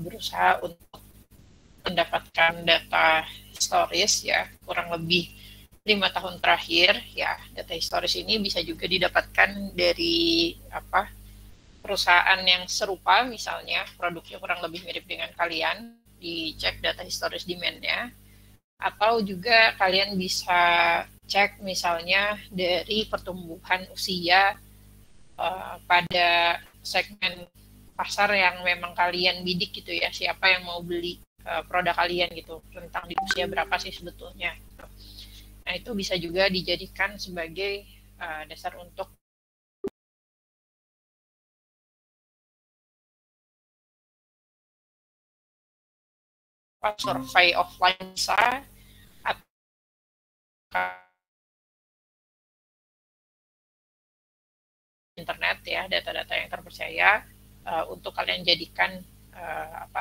berusaha untuk mendapatkan data historis ya kurang lebih 5 tahun terakhir ya. Data historis ini bisa juga didapatkan dari perusahaan yang serupa, misalnya produknya kurang lebih mirip dengan kalian, dicek data historis demand-nya, atau juga kalian bisa cek misalnya dari pertumbuhan usia pada segmen pasar yang memang kalian bidik gitu ya, siapa yang mau beli produk kalian gitu, tentang di usia berapa sih sebetulnya. Nah itu bisa juga dijadikan sebagai dasar untuk survei offline bisa atau internet ya, data-data yang terpercaya untuk kalian jadikan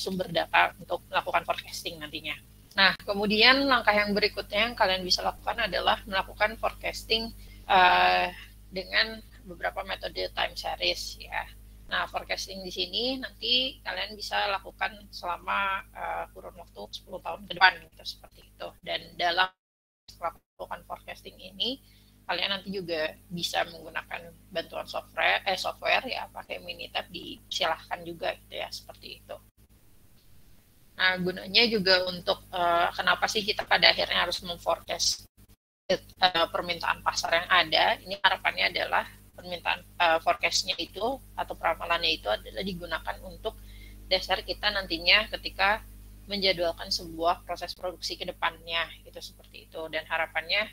sumber data untuk melakukan forecasting nantinya. Nah, kemudian langkah yang berikutnya yang kalian bisa lakukan adalah melakukan forecasting dengan beberapa metode time series ya. Nah, forecasting di sini nanti kalian bisa lakukan selama kurun waktu 10 tahun ke depan gitu, seperti itu. Dan dalam melakukan forecasting ini kalian nanti juga bisa menggunakan bantuan software ya, pakai Minitab, disilahkan juga gitu ya, seperti itu. Nah, gunanya juga untuk kenapa sih kita pada akhirnya harus memforecast permintaan pasar yang ada. Ini harapannya adalah permintaan forecastnya itu atau peramalannya itu adalah digunakan untuk dasar kita nantinya ketika menjadwalkan sebuah proses produksi ke depannya gitu, seperti itu. Dan harapannya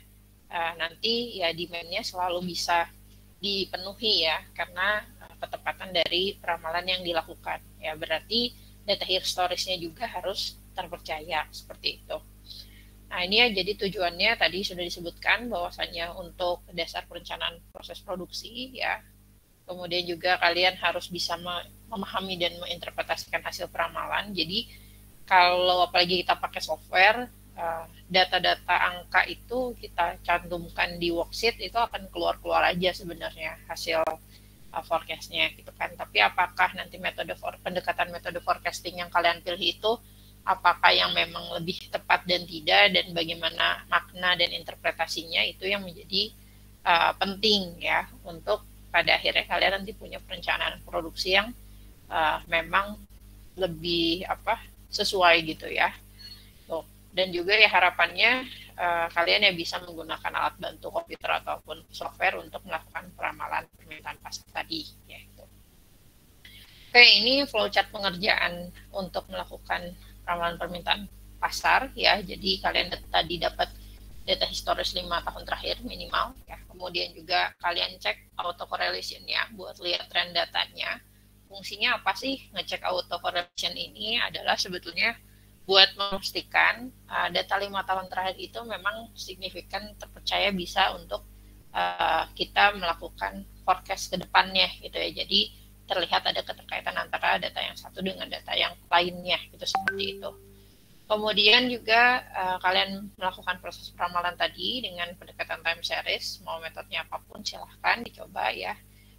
nanti ya demand-nya selalu bisa dipenuhi ya, karena ketepatan dari peramalan yang dilakukan ya. Berarti data historisnya juga harus terpercaya, seperti itu. Nah ini ya, jadi tujuannya tadi sudah disebutkan bahwasannya untuk dasar perencanaan proses produksi ya, kemudian juga kalian harus bisa memahami dan menginterpretasikan hasil peramalan. Jadi kalau apalagi kita pakai software, data-data angka itu kita cantumkan di worksheet, itu akan keluar-keluar aja sebenarnya hasil forecastnya gitu kan. Tapi apakah nanti pendekatan metode forecasting yang kalian pilih itu apakah yang memang lebih tepat dan tidak, dan bagaimana makna dan interpretasinya, itu yang menjadi penting ya, untuk pada akhirnya kalian nanti punya perencanaan produksi yang memang lebih sesuai gitu ya. Dan juga ya harapannya kalian ya bisa menggunakan alat bantu komputer ataupun software untuk melakukan peramalan permintaan pasar tadi ya. Oke, ini flowchart pengerjaan untuk melakukan peramalan permintaan pasar ya. Jadi kalian tadi dapat data historis 5 tahun terakhir minimal ya. Kemudian juga kalian cek autocorrelation ya buat lihat tren datanya. Fungsinya apa sih ngecek autocorrelation ini? Adalah sebetulnya buat memastikan data 5 tahun terakhir itu memang signifikan, terpercaya, bisa untuk kita melakukan forecast ke depannya gitu ya. Jadi terlihat ada keterkaitan antara data yang satu dengan data yang lainnya gitu, seperti itu. Kemudian juga kalian melakukan proses peramalan tadi dengan pendekatan time series, mau metodenya apapun silahkan dicoba ya.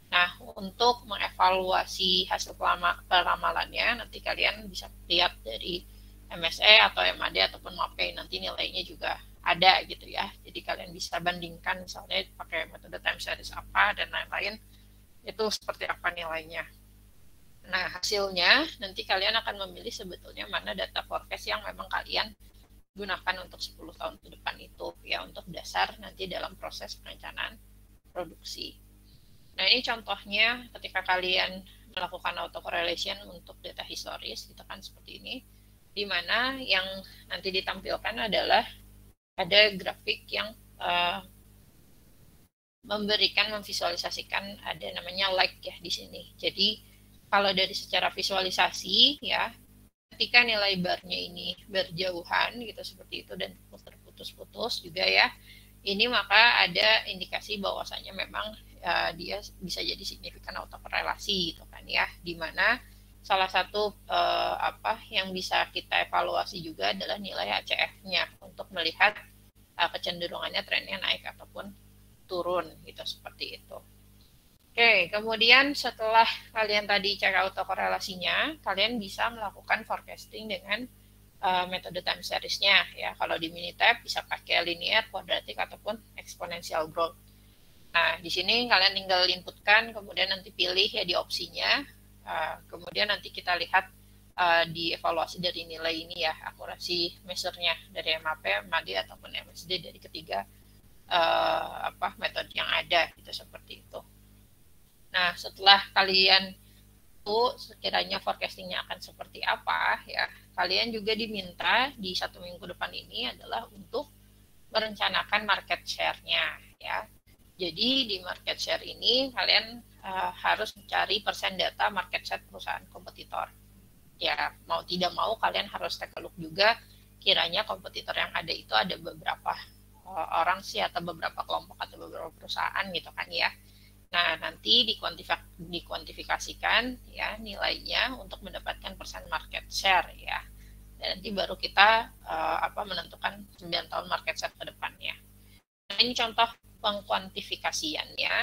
Nah, untuk mengevaluasi hasil peramalannya, nanti kalian bisa lihat dari MSE atau MAD ataupun MAPE, nanti nilainya juga ada gitu ya. Jadi kalian bisa bandingkan misalnya pakai metode time series apa dan lain-lain, itu seperti apa nilainya. Nah, hasilnya nanti kalian akan memilih sebetulnya mana data forecast yang memang kalian gunakan untuk 10 tahun ke depan itu ya, untuk dasar nanti dalam proses perencanaan produksi. Nah, ini contohnya ketika kalian melakukan autocorrelation untuk data historis, gitu kan, seperti ini, di mana yang nanti ditampilkan adalah ada grafik yang memvisualisasikan, ada namanya like ya di sini. Jadi kalau dari secara visualisasi ya, ketika nilai barnya ini berjauhan gitu seperti itu dan terputus-putus juga ya, ini maka ada indikasi bahwasanya memang dia bisa jadi signifikan autokorelasi gitu kan ya, dimana salah satu yang bisa kita evaluasi juga adalah nilai HCF-nya untuk melihat kecenderungannya trennya naik ataupun turun gitu, seperti itu. Oke, kemudian setelah kalian tadi cek autokorelasinya, kalian bisa melakukan forecasting dengan metode time series-nya. Ya, kalau di Minitab bisa pakai linear, quadratic, ataupun exponential growth. Nah, di sini kalian tinggal inputkan, kemudian nanti pilih ya di opsinya. Kemudian nanti kita lihat di evaluasi dari nilai ini ya, akurasi measure-nya dari MAP, MAD, ataupun MSD dari ketiga metode yang ada, gitu seperti itu. Nah, setelah kalian tahu sekiranya forecastingnya akan seperti apa, ya kalian juga diminta di 1 minggu depan ini adalah untuk merencanakan market share-nya, ya. Jadi di market share ini kalian harus mencari persen data market share perusahaan kompetitor. Ya, mau tidak mau kalian harus take a look juga kiranya kompetitor yang ada itu ada beberapa orang sih, atau beberapa kelompok atau beberapa perusahaan gitu kan ya. Nah, nanti dikuantifikasikan ya nilainya untuk mendapatkan persen market share ya. Dan nanti baru kita menentukan 9 tahun market share ke depannya. Nah, ini contoh pengkuantifikasiannya.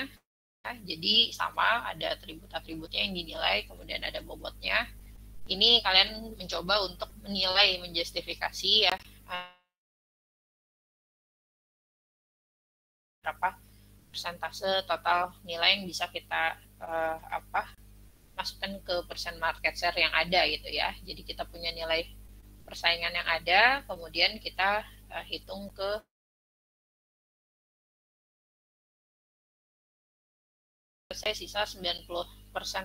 Nah, jadi sama ada atribut-atributnya yang dinilai, kemudian ada bobotnya. Ini kalian mencoba untuk menilai, menjustifikasi ya berapa persentase total nilai yang bisa kita masukkan ke persen market share yang ada gitu ya. Jadi kita punya nilai persaingan yang ada, kemudian kita hitung ke sisa 90%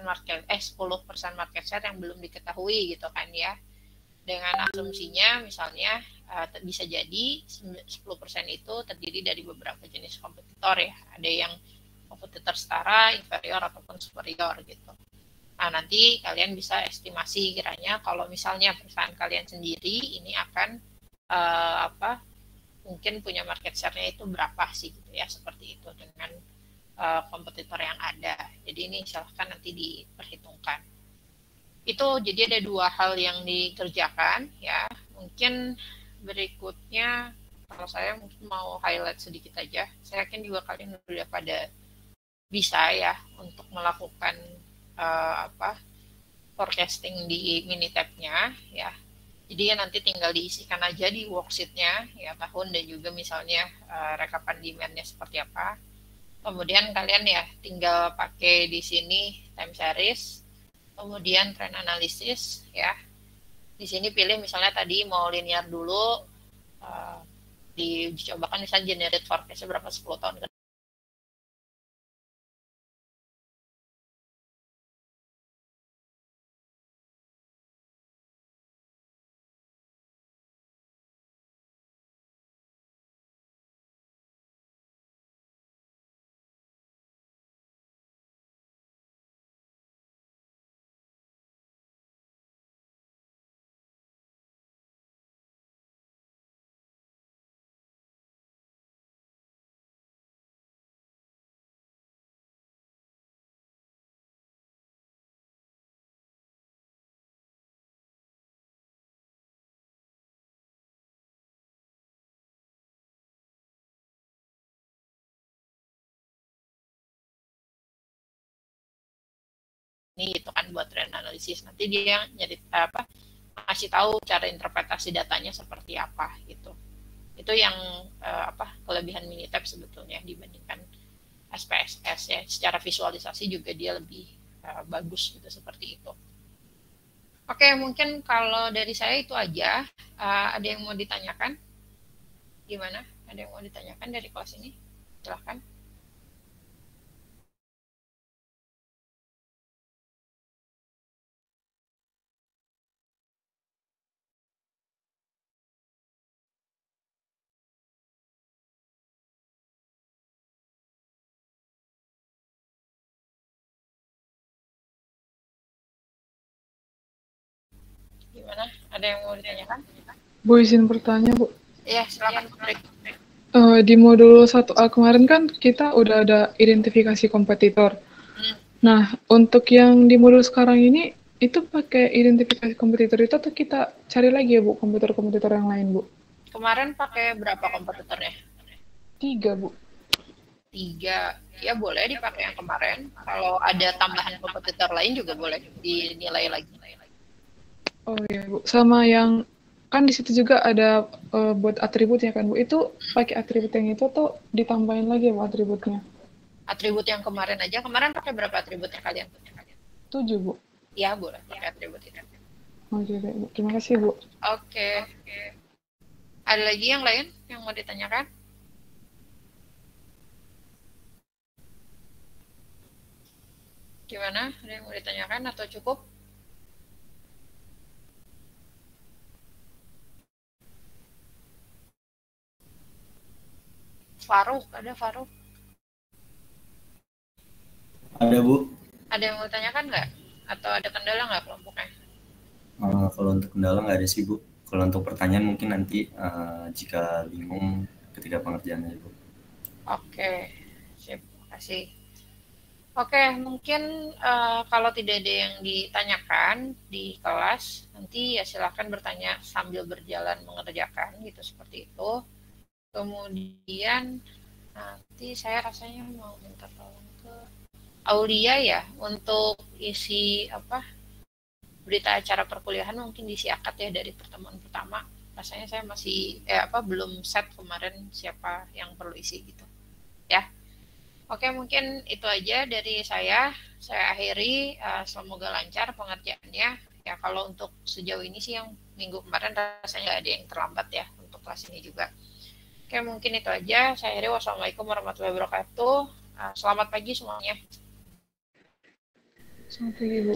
market 10% market share yang belum diketahui gitu kan ya. Dengan asumsinya misalnya bisa jadi 10% itu terdiri dari beberapa jenis kompetitor ya. Ada yang kompetitor setara, inferior, ataupun superior gitu. Nah, nanti kalian bisa estimasi kiranya kalau misalnya perusahaan kalian sendiri ini akan mungkin punya market share-nya itu berapa sih gitu ya, seperti itu dengan kompetitor yang ada. Jadi ini silahkan nanti diperhitungkan. Itu jadi ada 2 hal yang dikerjakan ya. Mungkin berikutnya kalau saya mungkin mau highlight sedikit aja. Saya yakin juga kalian udah pada bisa ya untuk melakukan forecasting di Minitab-nya ya. Jadi ya nanti tinggal diisikan aja di worksheet-nya ya, tahun dan juga misalnya rekapan demand-nya seperti apa. Kemudian kalian ya tinggal pakai di sini time series, kemudian trend analysis ya. Di sini pilih misalnya tadi mau linear dulu, dicobakan misalnya generate forecast berapa 10 tahun ke ini gitu kan buat trend analysis. Nanti dia nyari ngasih tahu cara interpretasi datanya seperti apa gitu. Itu yang kelebihan Minitab sebetulnya dibandingkan SPSS ya. Secara visualisasi juga dia lebih bagus gitu, seperti itu. Oke, mungkin kalau dari saya itu aja. Ada yang mau ditanyakan? Gimana? Ada yang mau ditanyakan dari kelas ini? Silahkan. Gimana? Ada yang mau ditanyakan? Bu, izin bertanya, Bu. Iya, silakan, Putri. Di modul 1A kemarin kan kita udah ada identifikasi kompetitor. Nah, untuk yang di modul sekarang ini, itu pakai identifikasi kompetitor itu atau kita cari lagi ya, Bu, kompetitor-kompetitor yang lain, Bu? Kemarin pakai berapa kompetitornya? 3, Bu. 3, ya boleh dipakai yang kemarin. Kalau ada tambahan kompetitor lain juga boleh dinilai lagi. Oh iya Bu, sama yang kan di situ juga ada buat atributnya kan Bu. Itu pakai atribut yang itu atau ditambahin lagi Bu atributnya? Atribut yang kemarin aja. Kemarin pakai berapa atributnya kalian? 7 Bu. Ya boleh pakai atribut itu. Oke, baik, Bu. Terima kasih Bu. Oke. Ada lagi yang lain yang mau ditanyakan? Gimana? Ada yang mau ditanyakan atau cukup? Faruk, ada Faruk? Ada Bu. Ada yang mau ditanyakan nggak? Atau ada kendala nggak kelompoknya? Kalau untuk kendala nggak ada sih Bu. Kalau untuk pertanyaan mungkin nanti jika bingung ketika pengerjaannya Bu. Oke, sip, kasih. Oke, mungkin kalau tidak ada yang ditanyakan di kelas, nanti ya silahkan bertanya sambil berjalan mengerjakan, gitu seperti itu. Kemudian nanti saya rasanya mau minta tolong ke Aulia ya, untuk isi berita acara perkuliahan mungkin diisi akad ya dari pertemuan pertama. Rasanya saya masih belum set kemarin siapa yang perlu isi gitu. Ya. Oke, mungkin itu aja dari saya. Saya akhiri, semoga lancar pengerjaannya. Ya, kalau untuk sejauh ini sih yang minggu kemarin rasanya nggak ada yang terlambat ya untuk kelas ini juga. Oke, mungkin itu aja. Saya akhiri. Wassalamualaikum warahmatullahi wabarakatuh. Selamat pagi semuanya. Selamat pagi Bu.